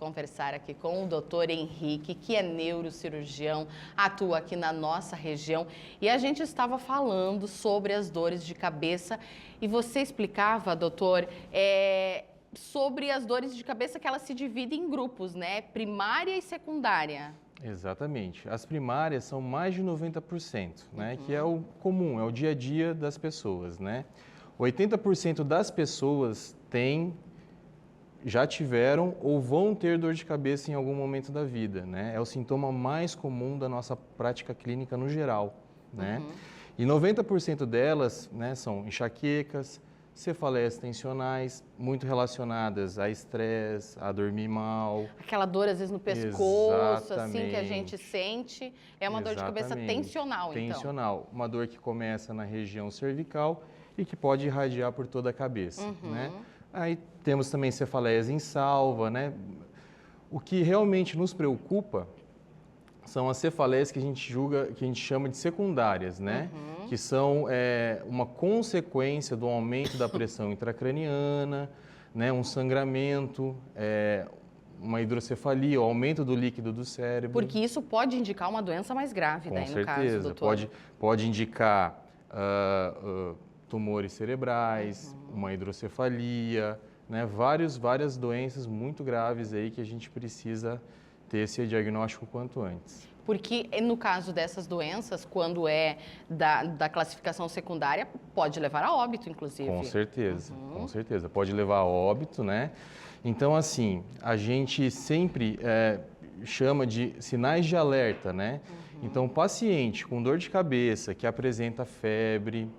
conversar aqui com o Dr. Henrique, que é neurocirurgião, atua aqui na nossa região, e a gente estava falando sobre as dores de cabeça e você explicava, doutor, sobre as dores de cabeça que elas se dividem em grupos, né? Primária e secundária. Exatamente. As primárias são mais de 90%, né? Que é o comum, é o dia a dia das pessoas, né? 80% das pessoas já tiveram ou vão ter dor de cabeça em algum momento da vida, né? É o sintoma mais comum da nossa prática clínica no geral, né? E 90% delas, né, são enxaquecas, cefaleias tensionais, muito relacionadas a estresse, a dormir mal. Aquela dor, às vezes, no pescoço, Exatamente. assim, que a gente sente. É uma dor de cabeça tensional, então. Tensional. Uma dor que começa na região cervical e que pode irradiar por toda a cabeça, né? Aí temos também cefaleias em salva, né? O que realmente nos preocupa são as cefaleias que a gente chama de secundárias, né? Que são uma consequência do aumento da pressão intracraniana, né? Um sangramento, uma hidrocefalia, o aumento do líquido do cérebro. Porque isso pode indicar uma doença mais grave, daí, no caso, doutor. Pode indicar tumores cerebrais, uma hidrocefalia, né? Várias doenças muito graves aí que a gente precisa ter esse diagnóstico quanto antes. Porque no caso dessas doenças, quando é da classificação secundária, pode levar a óbito, inclusive. Com certeza. Pode levar a óbito, né? Então, assim, a gente sempre chama de sinais de alerta, né? Então, paciente com dor de cabeça que apresenta febre,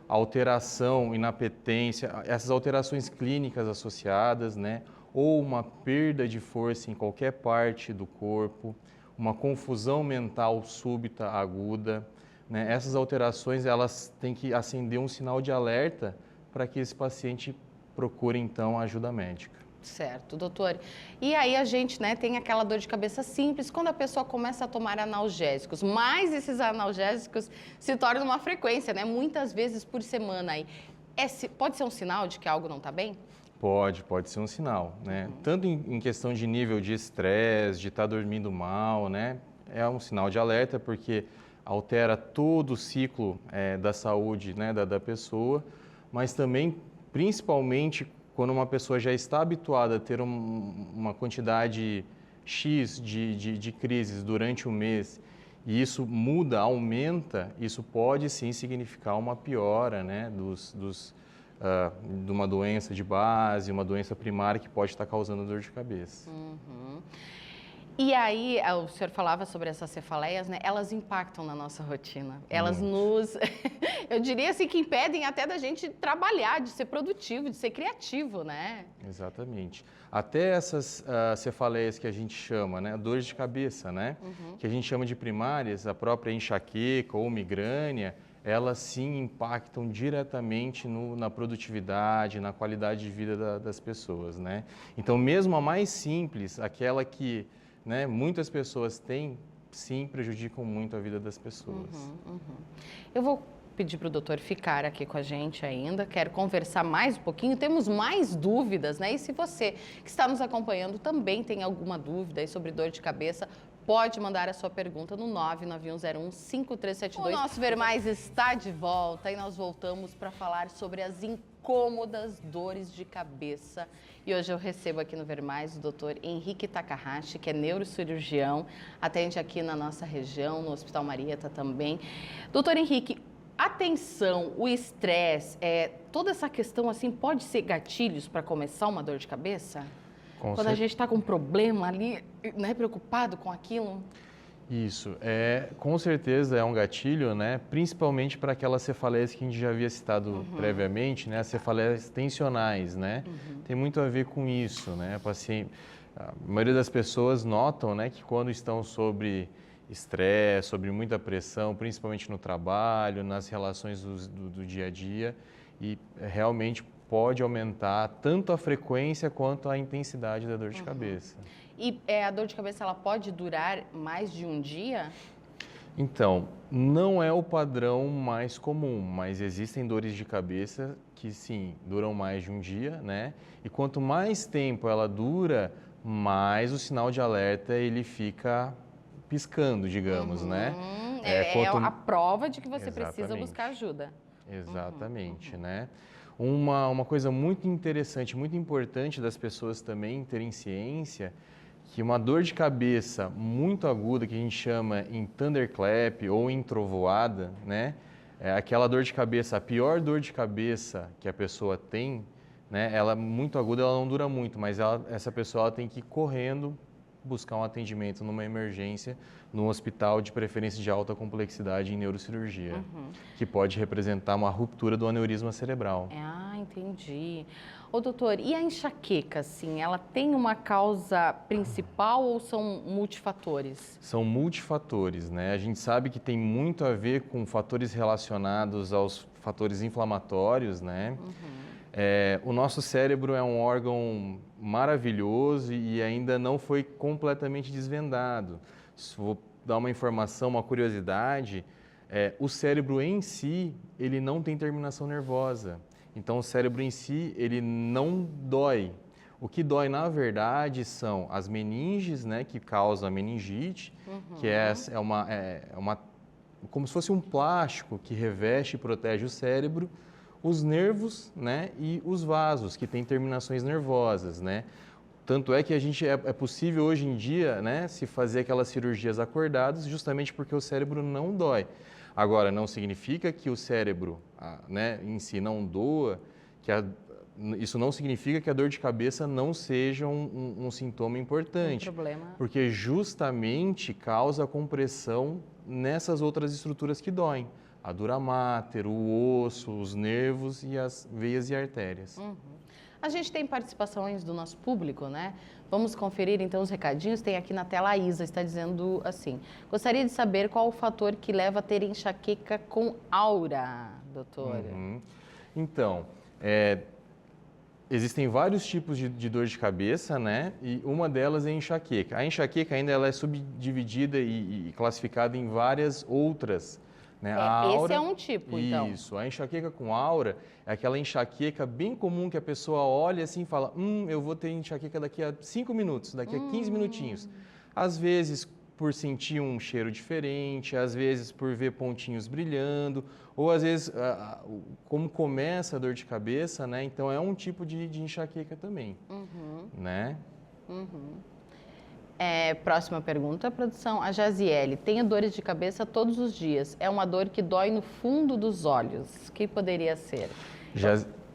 alteração, inapetência, essas alterações clínicas associadas, né? Ou uma perda de força em qualquer parte do corpo, uma confusão mental súbita, aguda, né? Essas alterações, elas têm que acender um sinal de alerta para que esse paciente procure, então, ajuda médica. Certo, doutor. E aí a gente, né, tem aquela dor de cabeça simples quando a pessoa começa a tomar analgésicos, mas esses analgésicos se tornam uma frequência, né, muitas vezes por semana aí. Pode ser um sinal de que algo não está bem? Pode ser um sinal, né? Tanto em questão de nível de estresse, de estar dormindo mal, né? É um sinal de alerta porque altera todo o ciclo da saúde, né, da pessoa, mas também, principalmente, quando uma pessoa já está habituada a ter uma quantidade X de crises durante o mês e isso muda, aumenta, isso pode sim significar uma piora, né, de uma doença de base, uma doença primária que pode estar causando dor de cabeça. E aí, o senhor falava sobre essas cefaleias, né? Elas impactam na nossa rotina. Elas eu diria assim, que impedem até da gente trabalhar, de ser produtivo, de ser criativo, né? Exatamente. Até essas cefaleias que a gente chama, né? Dores de cabeça, né? Que a gente chama de primárias, a própria enxaqueca ou migrânia, elas sim impactam diretamente na produtividade, na qualidade de vida das pessoas, né? Então, mesmo a mais simples, aquela que, né, muitas pessoas têm, sim, prejudicam muito a vida das pessoas. Eu vou pedir para o doutor ficar aqui com a gente ainda, quero conversar mais um pouquinho, temos mais dúvidas, né? E se você que está nos acompanhando também tem alguma dúvida aí sobre dor de cabeça, pode mandar a sua pergunta no 991015372. O nosso Ver Mais está de volta e nós voltamos para falar sobre as incômodas dores de cabeça. E hoje eu recebo aqui no Ver Mais o Dr. Henrique Takahashi, que é neurocirurgião, atende aqui na nossa região, no Hospital Marieta também. Doutor Henrique, a tensão, o estresse, toda essa questão assim, pode ser gatilhos para começar uma dor de cabeça? Quando a gente está com um problema ali, né, preocupado com aquilo? Isso, com certeza é um gatilho, né? Principalmente para aquelas cefaleias que a gente já havia citado previamente, né? As cefaleias tensionais, né? Tem muito a ver com isso, né? A maioria das pessoas notam, né, que quando estão sobre estresse, sobre muita pressão, principalmente no trabalho, nas relações do dia a dia, e realmente pode aumentar tanto a frequência quanto a intensidade da dor de cabeça. E a dor de cabeça, ela pode durar mais de um dia? Então, não é o padrão mais comum, mas existem dores de cabeça que sim, duram mais de um dia, né? E quanto mais tempo ela dura, mais o sinal de alerta ele fica piscando, digamos, né? É a prova de que você precisa Exatamente. buscar ajuda. Exatamente, né? Uma coisa muito interessante, muito importante das pessoas também terem ciência, que uma dor de cabeça muito aguda, que a gente chama em thunderclap ou em trovoada, né? É aquela dor de cabeça, a pior dor de cabeça que a pessoa tem, né? Ela muito aguda, ela não dura muito, mas essa pessoa ela tem que ir correndo buscar um atendimento numa emergência, num hospital de preferência de alta complexidade em neurocirurgia, que pode representar uma ruptura do aneurisma cerebral. Entendi. Ô, doutor, e a enxaqueca, assim, ela tem uma causa principal ou são multifatores? São multifatores, né? A gente sabe que tem muito a ver com fatores relacionados aos fatores inflamatórios, né? O nosso cérebro é um órgão maravilhoso e ainda não foi completamente desvendado. Se vou dar uma informação, uma curiosidade, o cérebro em si, ele não tem terminação nervosa. Então, o cérebro em si, ele não dói. O que dói, na verdade, são as meninges, né, que causam a meningite, que é como se fosse um plástico que reveste e protege o cérebro, os nervos, né, e os vasos, que têm terminações nervosas, né? Tanto é que é possível hoje em dia, né, se fazer aquelas cirurgias acordadas, justamente porque o cérebro não dói. Agora, não significa que o cérebro, né, em si não doa, isso não significa que a dor de cabeça não seja um sintoma importante. Um problema. Porque justamente causa compressão nessas outras estruturas que doem. A dura mater, o osso, os nervos e as veias e artérias. A gente tem participações do nosso público, né? Vamos conferir então os recadinhos. Tem aqui na tela a Isa, está dizendo assim: gostaria de saber qual o fator que leva a ter enxaqueca com aura, doutora. Então, existem vários tipos de dor de cabeça, né? E uma delas é a enxaqueca. A enxaqueca ainda ela é subdividida e classificada em várias outras, né? Esse é um tipo, então. Isso. A enxaqueca com aura é aquela enxaqueca bem comum que a pessoa olha assim e fala: eu vou ter enxaqueca daqui a 5 minutos, daqui a 15 minutinhos. Às vezes por sentir um cheiro diferente, às vezes por ver pontinhos brilhando, ou às vezes como começa a dor de cabeça, né? Então é um tipo de enxaqueca também, né? Próxima pergunta, produção. A Jaziele: tenho dores de cabeça todos os dias. É uma dor que dói no fundo dos olhos. O que poderia ser?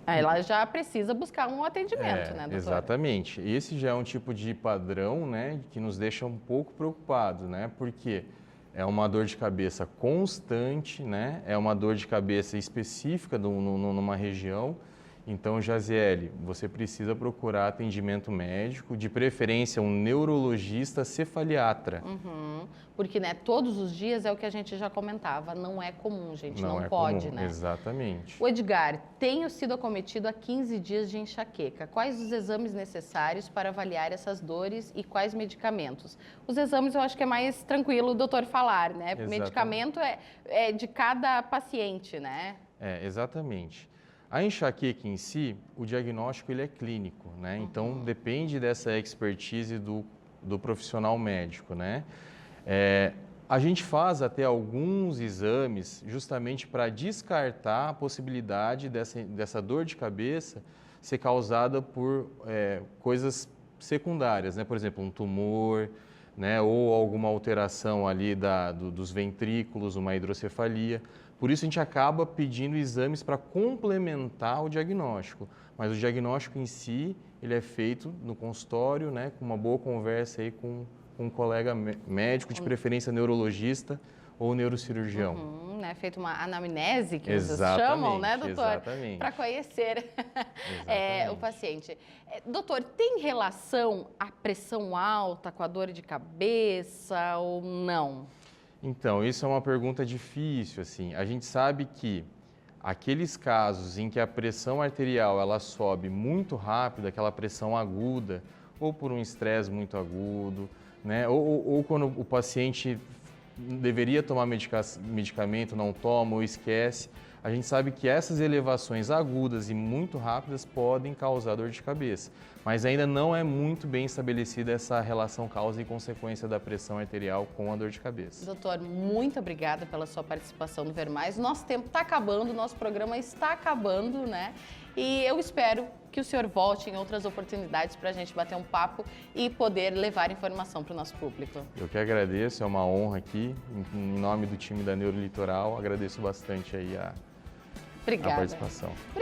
Ela já precisa buscar um atendimento, né, doutora? Exatamente. Esse já é um tipo de padrão, né, que nos deixa um pouco preocupados, né? Porque é uma dor de cabeça constante, né? É uma dor de cabeça específica numa região. Então, Jaziele, você precisa procurar atendimento médico, de preferência um neurologista cefaliatra. Porque, né, todos os dias é o que a gente já comentava, não é comum, gente, não é pode, comum. né? Exatamente. O Edgar: tenho sido acometido há 15 dias de enxaqueca. Quais os exames necessários para avaliar essas dores e quais medicamentos? Os exames eu acho que é mais tranquilo o doutor falar, né? Exatamente. Medicamento é de cada paciente, né? Exatamente. A enxaqueca em si, o diagnóstico ele é clínico, né? Então depende dessa expertise do profissional médico, né? A gente faz até alguns exames justamente para descartar a possibilidade dessa dor de cabeça ser causada por coisas secundárias, né? Por exemplo, um tumor, né? Ou alguma alteração ali dos ventrículos, uma hidrocefalia. Por isso a gente acaba pedindo exames para complementar o diagnóstico. Mas o diagnóstico em si, ele é feito no consultório, né? Com uma boa conversa aí com um colega médico, de preferência neurologista ou neurocirurgião. Né? Feito uma anamnese, que vocês Exatamente, chamam, né, doutor? Exatamente. Para conhecer o paciente. Doutor, tem relação a pressão alta com a dor de cabeça ou não? Então, isso é uma pergunta difícil, assim. A gente sabe que aqueles casos em que a pressão arterial ela sobe muito rápido, aquela pressão aguda, ou por um estresse muito agudo, né? Ou quando o paciente deveria tomar medicamento, não toma ou esquece, a gente sabe que essas elevações agudas e muito rápidas podem causar dor de cabeça, mas ainda não é muito bem estabelecida essa relação causa e consequência da pressão arterial com a dor de cabeça. Doutor, muito obrigada pela sua participação no Ver Mais. Nosso tempo está acabando, nosso programa está acabando, né? E eu espero que o senhor volte em outras oportunidades para a gente bater um papo e poder levar informação para o nosso público. Eu que agradeço, é uma honra aqui, em nome do time da Neurolitoral, agradeço bastante aí a participação. Obrigada.